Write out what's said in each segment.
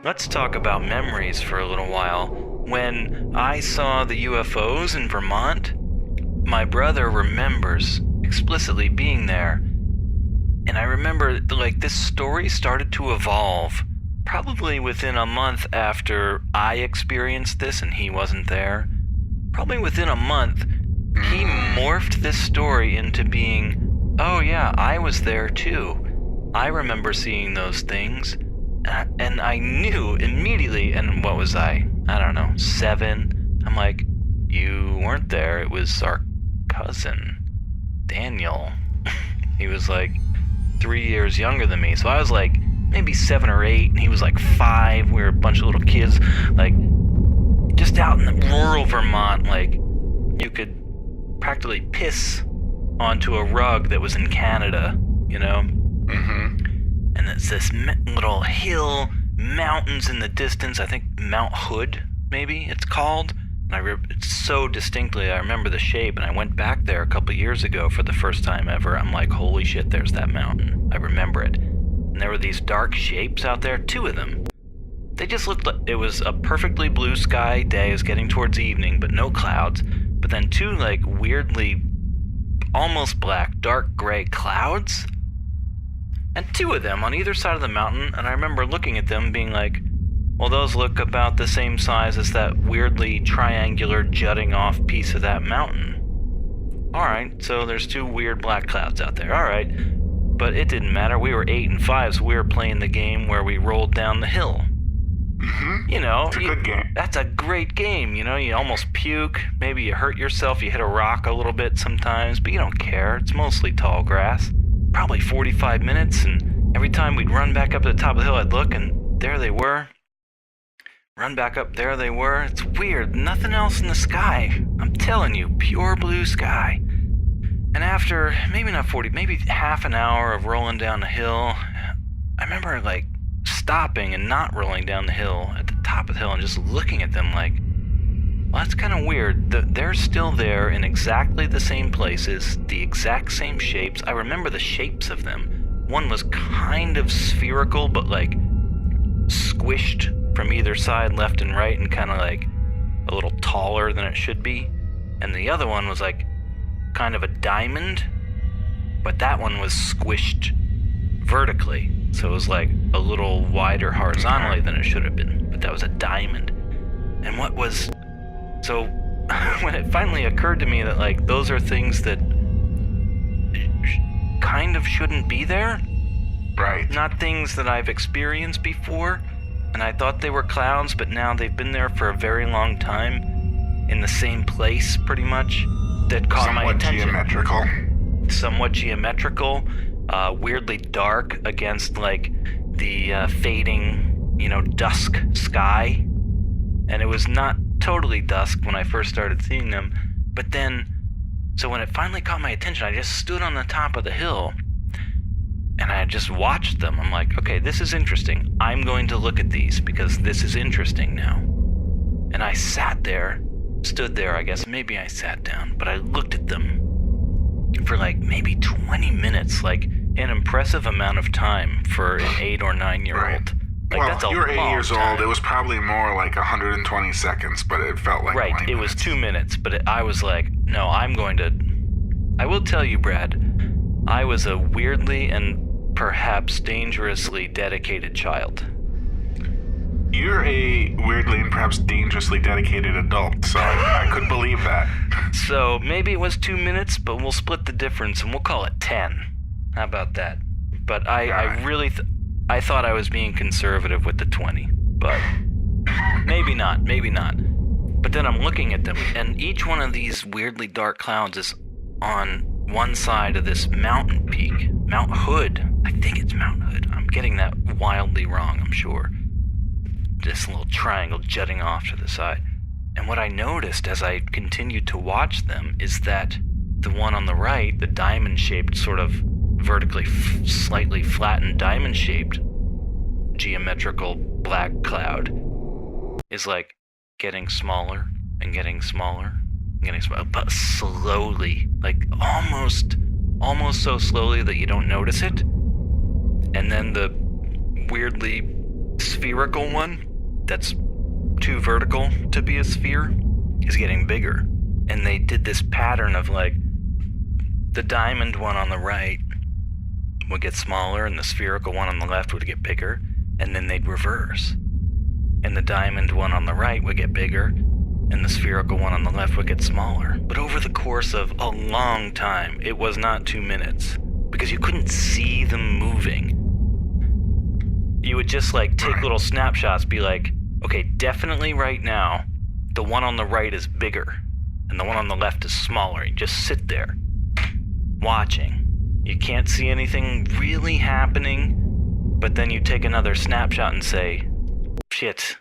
let's talk about memories for a little while. When I saw the UFOs in Vermont, my brother remembers explicitly being there. And I remember, like, this story started to evolve probably within a month after I experienced this and he wasn't there. Probably within a month, he morphed this story into being, oh yeah, I was there too. I remember seeing those things. And I knew immediately, and what was I don't know, 7? I'm like, you weren't there, it was our cousin, Daniel. He was like 3 years younger than me, so I was like maybe 7 or 8, and he was like 5. We were a bunch of little kids, like just out in the rural Vermont. Like you could practically piss onto a rug that was in Canada, you know? And it's this little hill, mountains in the distance. I think Mount Hood, maybe it's called. And it's so distinctly, I remember the shape, and I went back there a couple years ago for the first time ever. I'm like, holy shit, there's that mountain. I remember it. And there were these dark shapes out there, 2 of them. They just looked like it was a perfectly blue sky day. It was getting towards evening, but no clouds. But then 2 like weirdly, almost black, dark gray clouds. And 2 of them on either side of the mountain, and I remember looking at them being like, well, those look about the same size as that weirdly triangular jutting off piece of that mountain. Alright, so there's 2 weird black clouds out there, alright. But it didn't matter, we were 8 and 5, so we were playing the game where we rolled down the hill. You know, it's a good game. That's a great game, you know, you almost puke, maybe you hurt yourself, you hit a rock a little bit sometimes, but you don't care, it's mostly tall grass. Probably 45 minutes, and every time we'd run back up to the top of the hill, I'd look, and there they were. Run back up, there they were. It's weird, nothing else in the sky. I'm telling you, pure blue sky. And after, maybe not 40, maybe half an hour of rolling down the hill, I remember, like, stopping and not rolling down the hill at the top of the hill and just looking at them like, well, that's kind of weird. They're still there in exactly the same places, the exact same shapes. I remember the shapes of them. One was kind of spherical, but like squished from either side, left and right, and kind of like a little taller than it should be. And the other one was like kind of a diamond, but that one was squished vertically. So it was like a little wider horizontally than it should have been, but that was a diamond. And what was... So when it finally occurred to me that, like, those are things that kind of shouldn't be there. Right. Not things that I've experienced before. And I thought they were clouds, but now they've been there for a very long time in the same place, pretty much. That caught my attention. Somewhat geometrical. Weirdly dark against, like, the fading, you know, dusk sky. And it was not totally dusk when I first started seeing them, but then, so when it finally caught my attention, I just stood on the top of the hill, and I just watched them. I'm like, okay, this is interesting. I'm going to look at these, because this is interesting now. And I stood there, I guess, maybe I sat down, but I looked at them for like maybe 20 minutes, like an impressive amount of time for an 8 or 9-year-old. Right. Like, well, that's a you were 8 years time. old. It was probably more like 120 seconds, but it felt like right. 20 It minutes. was 2 minutes, but I was like, no, I will tell you, Brad, I was a weirdly and perhaps dangerously dedicated child. You're a weirdly and perhaps dangerously dedicated adult, so I could believe that. So maybe it was 2 minutes, but we'll split the difference and we'll call it 10. How about that? But I really... I thought I was being conservative with the 20, but maybe not. But then I'm looking at them, and each one of these weirdly dark clouds is on one side of this mountain peak. Mount Hood. I think it's Mount Hood. I'm getting that wildly wrong, I'm sure. This little triangle jutting off to the side. And what I noticed as I continued to watch them is that the one on the right, the diamond-shaped sort of vertically slightly flattened diamond-shaped geometrical black cloud is like getting smaller and getting smaller and getting smaller, but slowly, like almost so slowly that you don't notice it. And then the weirdly spherical one, that's too vertical to be a sphere, is getting bigger. And they did this pattern of like, the diamond one on the right would get smaller and the spherical one on the left would get bigger, and then they'd reverse. And the diamond one on the right would get bigger, and the spherical one on the left would get smaller. But over the course of a long time, it was not 2 minutes, because you couldn't see them moving. You would just like take little snapshots, be like, okay, definitely right now, the one on the right is bigger, and the one on the left is smaller. You just sit there, watching. You can't see anything really happening, but then you take another snapshot and say, shit,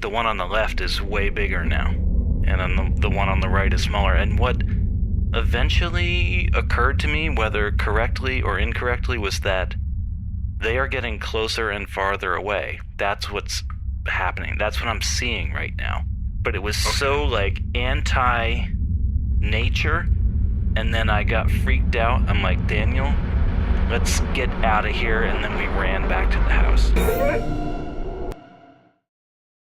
the one on the left is way bigger now, and then the one on the right is smaller. And what eventually occurred to me, whether correctly or incorrectly, was that they are getting closer and farther away. That's what's happening. That's what I'm seeing right now. But it was so like anti-nature, and then I got freaked out. I'm like, Daniel, let's get out of here, and then we ran back to the house.